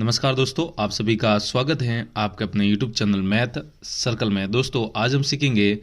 नमस्कार दोस्तों, आप सभी का स्वागत है आपके अपने YouTube चैनल मैथ सर्कल में। दोस्तों आज हम सीखेंगे,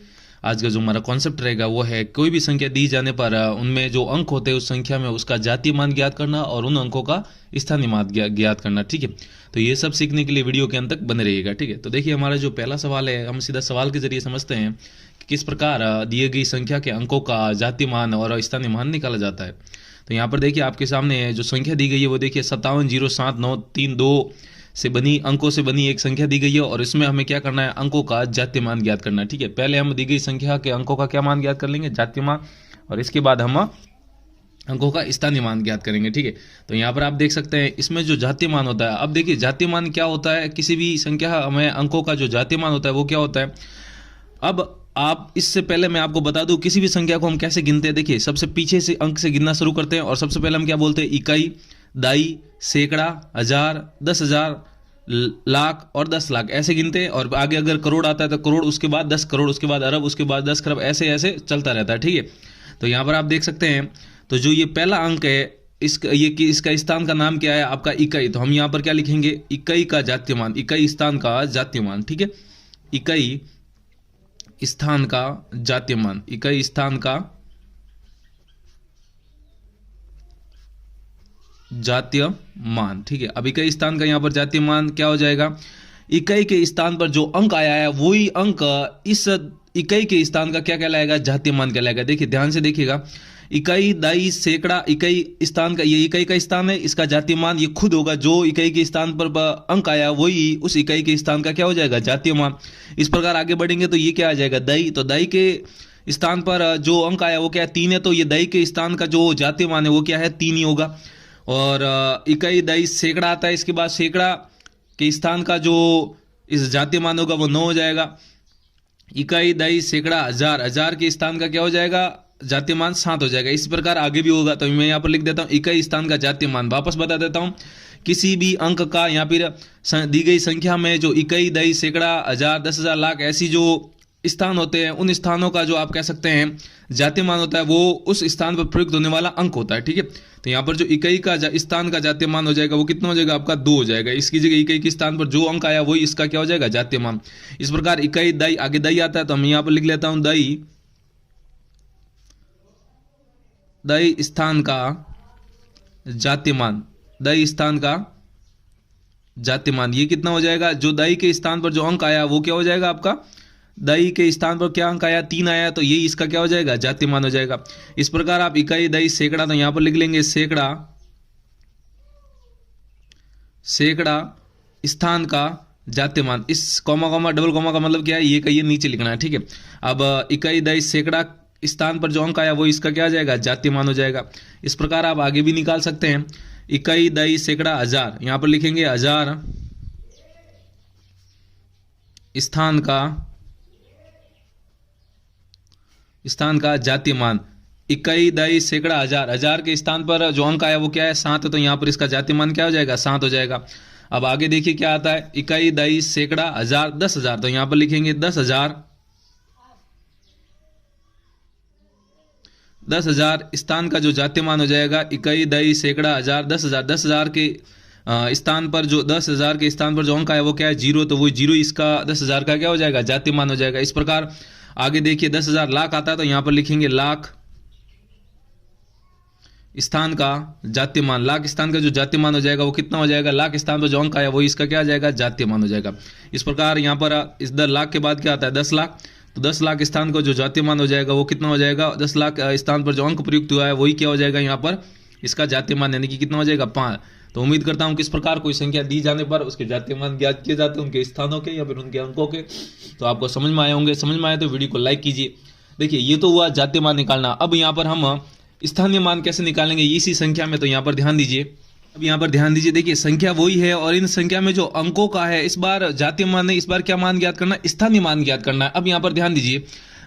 आज का जो हमारा कॉन्सेप्ट रहेगा वो है कोई भी संख्या दी जाने पर उनमें जो अंक होते हैं उस संख्या में उसका जातीय मान ज्ञात करना और उन अंकों का स्थानीय मान ज्ञात करना। ठीक है, तो ये सब सीखने के लिए वीडियो के अंत तक बने रहिएगा। ठीक है, तो देखिए हमारा जो पहला सवाल है, हम सीधा सवाल के जरिए समझते हैं कि किस प्रकार दिए गई संख्या के अंकों का जातीय मान और स्थानीय मान निकाला जाता है। तो यहाँ पर देखिए आपके सामने जो संख्या दी गई है वो देखिए 570792 से बनी अंकों से बनी एक संख्या दी गई है और इसमें हमें क्या करना है, अंकों का जातीय मान ज्ञात करना है। ठीक है, पहले हम दी गई संख्या के अंकों का क्या मान ज्ञात कर लेंगे, जातीय मान, और इसके बाद हम अंकों का स्थानीय मान ज्ञात करेंगे। ठीक है, तो यहाँ पर आप देख सकते हैं इसमें जो जातीय मान होता है, अब देखिए जातीय मान क्या होता है, किसी भी संख्या में अंकों का जो जातीय मान होता है वो क्या होता है। अब आप इससे पहले मैं आपको बता दूं किसी भी संख्या को हम कैसे गिनते हैं। देखिए सबसे पीछे से अंक से गिनना शुरू करते हैं और सबसे पहले हम क्या बोलते हैं, इकाई, दाई, सैकड़ा, हजार, 10,000, लाख और 10 लाख ऐसे गिनते हैं। और आगे अगर करोड़ आता है तो करोड़, उसके बाद 10 करोड़, उसके बाद अरब, उसके बाद 10 खरब, ऐसे ऐसे चलता रहता है। ठीक है, तो यहाँ पर आप देख सकते हैं, तो जो ये पहला अंक है इसका स्थान का नाम क्या है आपका, इकाई। तो हम यहाँ पर क्या लिखेंगे, इकाई का जातीय मान, इकाई स्थान का जातीय मान। ठीक है, इकाई स्थान का जातीय मान, इकाई स्थान का जातीय मान। ठीक है, अब इकाई स्थान का यहां पर जातीय मान क्या हो जाएगा, इकाई के स्थान पर जो अंक आया है वही अंक इस इकाई के स्थान का क्या कहलाएगा, जातीय मान कहलाएगा। देखिए ध्यान से देखिएगा, इकाई, दाई, सैकड़ा, इकाई स्थान का, ये इकाई का स्थान है, इसका जातीय मान ये खुद होगा, जो इकाई के स्थान पर अंक आया वही उस इकाई के स्थान का क्या हो जाएगा, जातीय मान। इस प्रकार आगे बढ़ेंगे तो ये क्या आ जाएगा, दाई, तो दाई के स्थान पर जो अंक आया वो क्या है, 3 है, तो ये दाई के स्थान का जो जातीय मान है वो क्या है, 3 ही होगा। और इकाई, दाई, सैकड़ा आता है, इसके बाद सैकड़ा के स्थान का जो इस जातीय मान होगा वो 9 हो जाएगा। इकाई, दाई, सैकड़ा, हजार, हजार के स्थान का क्या हो जाएगा, जातीय मान 7 हो जाएगा। इस प्रकार आगे भी होगा, तो मैं यहाँ पर लिख देता हूँ इकाई स्थान का जातीय मान। वापस बता देता हूँ, किसी भी अंक का यहाँ पर दी गई संख्या में जो इकाई, दाई, सैकड़ा, हजार, 10,000, लाख ऐसी जो स्थान होते हैं उन स्थानों का जो आप कह सकते हैं जातीय मान होता है वो उस स्थान पर प्रयुक्त होने वाला अंक होता है। ठीक है, तो यहाँ पर जो इकाई का स्थान का जातीय मान हो जाएगा वो कितना हो जाएगा आपका, 2 हो जाएगा। इसकी जगह इकाई के स्थान पर जो अंक आया वही इसका क्या हो जाएगा, जातीय मान। इस प्रकार इकाई, दाई, आगे दाई आता है तो हम यहाँ पर लिख लेता हूं दाई, दाई स्थान का जातीय मान, दाई स्थान का जातीय मान ये कितना हो जाएगा, जो दाई के स्थान पर जो अंक आया वो क्या हो जाएगा आपका, दाई के स्थान पर क्या अंक आया, 3 आया, तो ये इसका क्या हो जाएगा, जातीय मान हो जाएगा। इस प्रकार आप इकाई, दाई, सैकड़ा, तो यहां पर लिख लेंगे सैकड़ा, सैकड़ा स्थान का जातीय मान। इस कॉमा कॉमा डबल कॉमा का मतलब क्या है, ये कहिए नीचे लिखना है। ठीक है, अब इकाई, दाई, सैकड़ा स्थान पर जो अंक आया वो इसका क्या आ जाएगा, जातीय मान हो जाएगा। इस प्रकार आप आगे भी निकाल सकते हैं, इकाई, दाई, सैकड़ा, हजार, यहां पर लिखेंगे हजार स्थान का जातीय मान। इकाई, दाई, सैकड़ा, हजार, हजार के स्थान पर जो अंक आया वो क्या है, 7 है, तो यहां पर इसका जातीय मान क्या हो जाएगा, 7 हो जाएगा। अब आगे देखिए क्या आता है, इकाई, दाई, सैकड़ा, हजार, 10,000, तो यहां पर लिखेंगे 10,000, 10,000 स्थान का जो जातीय मान हो जाएगा, इकाई, दाई, सैकड़ा, हजार, 10,000, 10,000 के स्थान पर जो 10,000 के स्थान पर जो अंक आया वो क्या है, 0, तो वो 0 इसका 10,000 का क्या हो जाएगा, जातीय मान हो जाएगा। इस प्रकार आगे देखिए 10,000 लाख आता है तो यहां पर लिखेंगे लाख स्थान का जातीय मान। लाख स्थान का जो जातीय मान हो जाएगा वो कितना हो जाएगा, लाख स्थान पर जो अंक आया वो इसका क्या आ जाएगा, जातीय मान हो जाएगा। इस प्रकार यहां पर इस 10 लाख के बाद क्या आता है, 10 लाख, तो 10 लाख स्थान का जो जातीय मान हो जाएगा वो कितना हो जाएगा, 10 लाख स्थान पर जो अंक प्रयुक्त हुआ है वही क्या हो जाएगा यहाँ पर इसका जातीय मान, यानी कि कितना हो जाएगा, 5। तो उम्मीद करता हूं किस प्रकार कोई संख्या दी जाने पर उसके जातीय मान ज्ञात किए जाते हैं उनके स्थानों के या फिर उनके अंकों के, तो आपको समझ में आए होंगे। समझ में आए तो वीडियो को लाइक कीजिए। देखिए ये तो हुआ जातीय मान निकालना। अब यहाँ पर हम स्थानीय मान कैसे निकालेंगे इसी संख्या में, तो यहाँ पर ध्यान दीजिए। अब यहाँ पर ध्यान दीजिए, देखिए संख्या वही है और इन संख्या में जो अंकों का है इस बार जातीय मान नहीं, इस बार क्या मान ज्ञात करना है, स्थानीय मान ज्ञात करना है। अब यहाँ पर ध्यान दीजिए,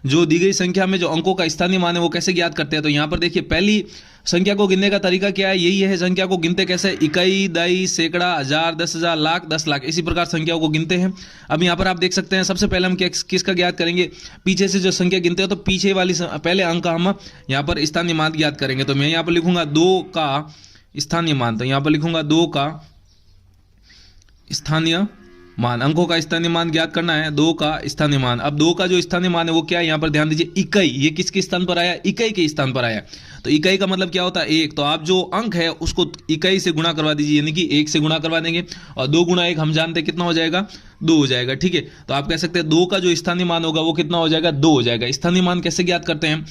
जो दी गई संख्या में जो अंकों का स्थानीय मान है वो कैसे ज्ञात करते हैं, तो यहाँ पर देखिए पहली संख्या को गिनने का तरीका क्या है, यही है संख्या को गिनते कैसे, इकाई, दाई, सैकड़ा, हजार, 10,000, लाख, 10 लाख, इसी प्रकार संख्याओं को गिनते हैं। अब यहाँ पर आप देख सकते हैं सबसे पहले हम किसका ज्ञात करेंगे, पीछे से जो संख्या गिनते हो तो पीछे वाली पहले अंक का हम यहाँ पर स्थानीय मान ज्ञात करेंगे। तो मैं यहाँ पर लिखूंगा 2 का स्थानीय मान, तो यहाँ पर लिखूंगा 2 का स्थानीय मान, अंकों का स्थानीय मान ज्ञात करना है, 2 का स्थानीय मान। अब 2 का जो स्थानीय मान है वो क्या है, यहाँ पर ध्यान दीजिए, इकाई। ये किसके स्थान पर आया, इकाई के स्थान पर आया। तो इकाई का मतलब क्या होता है, 1। तो आप जो अंक है उसको इकाई से गुणा करवा दीजिए, यानी कि 1 से गुणा करवा देंगे, और 2 गुणा 1 हम जानते हैं कितना हो जाएगा, 2 हो जाएगा। ठीक है, तो आप कह सकते हैं 2 का जो स्थानीय मान होगा वो कितना हो जाएगा, 2 हो जाएगा। स्थानीय मान कैसे ज्ञात करते हैं,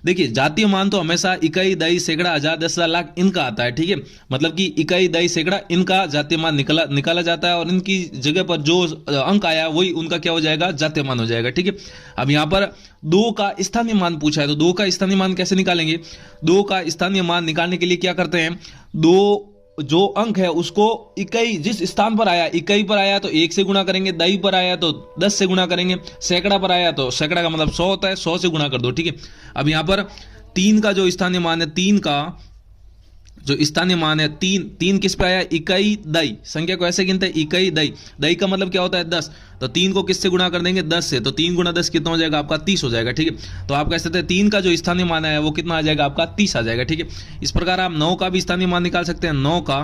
देखिए जातीय मान तो हमेशा इकाई, दई, सैकड़ा, हजार, 10,000, लाख इनका आता है। ठीक है, मतलब कि इकाई, दई, सैकड़ा इनका जातीय मान निकाला जाता है, और इनकी जगह पर जो अंक आया वही उनका क्या हो जाएगा, जातीय मान हो जाएगा। ठीक है, अब यहाँ पर 2 का स्थानीय मान पूछा है, तो 2 का स्थानीय मान कैसे निकालेंगे, 2 का स्थानीय मान निकालने के लिए क्या करते हैं, 2 जो अंक है उसको इकाई, जिस स्थान पर आया, इकाई पर आया तो 1 से गुणा करेंगे, दई पर आया तो 10 से गुणा करेंगे, सैकड़ा पर आया तो सैकड़ा का मतलब 100 होता है, 100 से गुणा कर दो। ठीक है, अब यहां पर 3 का जो स्थानीय मान है, 3 का जो स्थानीय मान है, 3 किस पे आया, इकाई, दई। संख्या को ऐसे गिनते हैं, इकाई, दई। दई का मतलब क्या होता है, 10। तो 3 को किससे गुणा कर देंगे, 10 से। तो 3 गुणा 10 कितना हो जाएगा आपका, 30 हो जाएगा। ठीक है, तो आप कह सकते हैं 3 का जो स्थानीय मान है वो कितना आ जाएगा आपका, 30 आ जाएगा। ठीक है, इस प्रकार आप 9 का भी स्थानीय मान निकाल सकते हैं। 9 का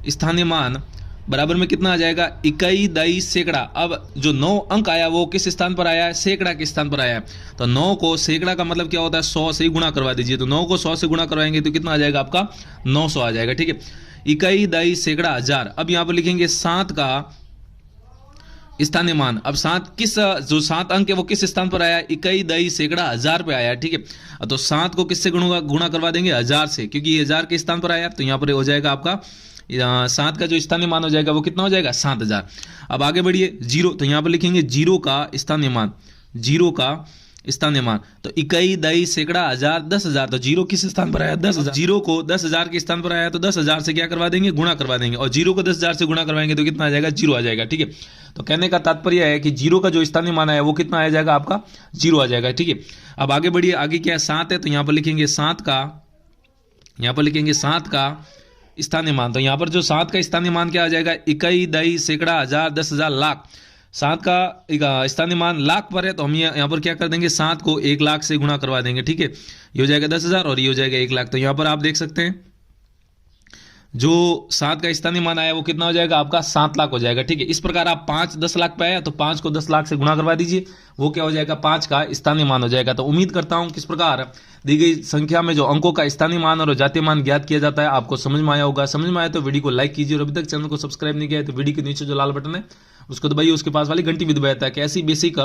स्थानीय मान बराबर में कितना आ जाएगा, इकाई, दई, सैकड़ा। अब जो 9 अंक आया वो किस स्थान पर आया है, सैकड़ा के स्थान पर आया है। तो 9 को, सैकड़ा का मतलब क्या होता है, 100 से ही गुणा करवा दीजिए। तो 9 को 100 से गुणा करवाएंगे तो कितना आ जाएगा आपका, 900 आ जाएगा। ठीक है, इकाई, दई, सैकड़ा, हजार। अब यहां पर लिखेंगे 7 का स्थानीय मान। अब 7 किस, जो 7 अंक है वो किस स्थान पर आया है, इकाई, दई, सैकड़ा, हजार पे आया है। ठीक है, तो 7 को किससे गुणा करवा देंगे, 1000 से, क्योंकि ये 1000 के स्थान पर आया। तो यहां पर हो जाएगा आपका 7 का जो स्थानीय मान हो जाएगा वो कितना हो जाएगा, 7000। अब आगे बढ़िए, 0। तो यहां पर लिखेंगे 0 का स्थानीय मान, 0 का स्थानीय मान। तो इकाई, दई, सैकड़ा, हजार, 10,000। तो 0 किस स्थान पर आया, 10,000। 0 को 10,000 के स्थान पर आया तो 10,000 से क्या करवा देंगे, गुणा करवा देंगे, और 0 को 10,000 से गुणा करवाएंगे तो कितना आ जाएगा, 0 आ जाएगा। ठीक है, तो कहने का तात्पर्य है कि 0 का जो स्थानीय मान है वो कितना आ जाएगा आपका, 0 आ जाएगा। ठीक है, अब आगे बढ़िए, आगे क्या है, 7 है। तो यहां पर लिखेंगे 7 का, यहां पर लिखेंगे 7 का स्थानीय मान। तो यहां पर जो 7 का स्थानीय मान क्या आ जाएगा, इकाई, दई, सैकड़ा, हजार, 10,000, लाख। 7 का स्थानीय मान लाख पर है, तो हम यहां पर क्या कर देंगे, 7 को 1 लाख से गुणा करवा देंगे। ठीक है, ये हो जाएगा 10,000 और ये हो जाएगा 1 लाख। तो यहां पर आप देख सकते हैं जो 7 का स्थानीय मान आया वो कितना हो जाएगा आपका, 7 लाख हो जाएगा। ठीक है, इस प्रकार आप 5 10 लाख पे आया तो 5 को 10 लाख से गुणा करवा दीजिए, वो क्या हो जाएगा, 5 का स्थानीय मान हो जाएगा। तो उम्मीद करता हूं किस प्रकार दी गई संख्या में जो अंकों का स्थानीय मान और जातीय मान ज्ञात किया जाता है आपको समझ में आया होगा। समझ में आया तो वीडियो को लाइक कीजिए, और अभी तक चैनल को सब्सक्राइब नहीं किया है तो वीडियो के नीचे जो लाल बटन है उसको दबाइए, उसके पास वाली घंटी भी दबाया, ताकि ऐसी बेसिक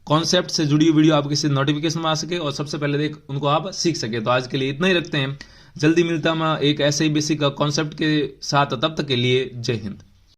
कॉन्सेप्ट से जुड़ी हुई वीडियो आपके से नोटिफिकेशन में आ सके और सबसे पहले देख उनको आप सीख सके। तो आज के लिए इतना ही रखते हैं, जल्दी मिलता हूं एक ऐसे ही बेसिक कॉन्सेप्ट के साथ, तब तक के लिए जय हिंद।